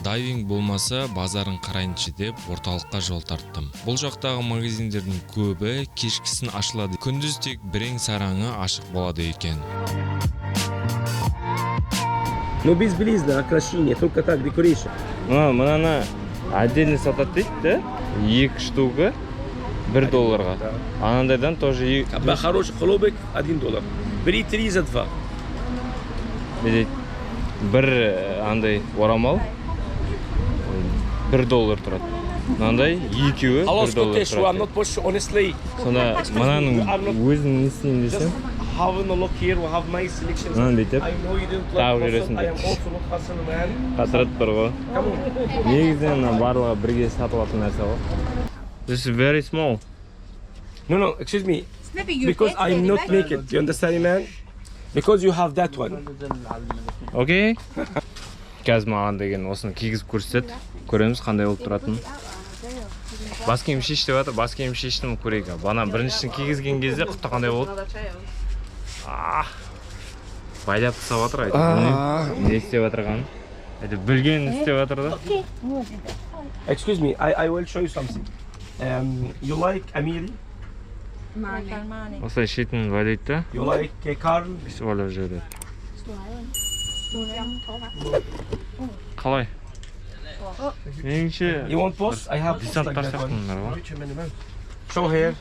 Дайвинг болмаса базарын карайынчы деп орталыкка жол тарттым. Бул жактагы магазиндердин көбү кечкисин ачылады. Күндүз тек бирең сараңы ашык болады экен. Ну бесполезно, окрашение, только так, декорейшн. Мынаны отдельно сатат дейт да? 2 штука $1. Анандайдан тоже Хороший хлопок $1. Бери 3 за 2. Бидейт. Бир андай орамал $1 турат. Мынандай экөөбү $1 турат. not push honestly. Сонда мынанын өзүнүн несин десем, Having a look here, we have nice selections. мынаны дейтеп, I know you didn't Тағы like көресің Hassan, I am деп. also not Hassan man. катырат бар го. Come on. Негизинен мына барлыгы бирге сатылатын нерсе го. This is very small. No, excuse me. Maybe you Because get I'm it, not right? naked. You understand, man? Because you have that one. Окей. Қазір маған деген осыны кигізіп көрсетеді. Көреміз қандай болып тұратынын. Бас киім шеш деп жатыр, бас киім шештім көрейік. Бана біріншісін кигізген кезде құтта қандай болды? Байлап тастап жатыр айтып. Не істеп жатырғанын? Айтып білгенін істеп жатыр да. Excuse me, I will show you something. You like Amiri? Осылай шетін байлайды да. You like Carl? Өйстіп ойлап жүреді. Қалай? Меніңше You want post? I have post like десанттар that one. сияқтылар ғой. Show here.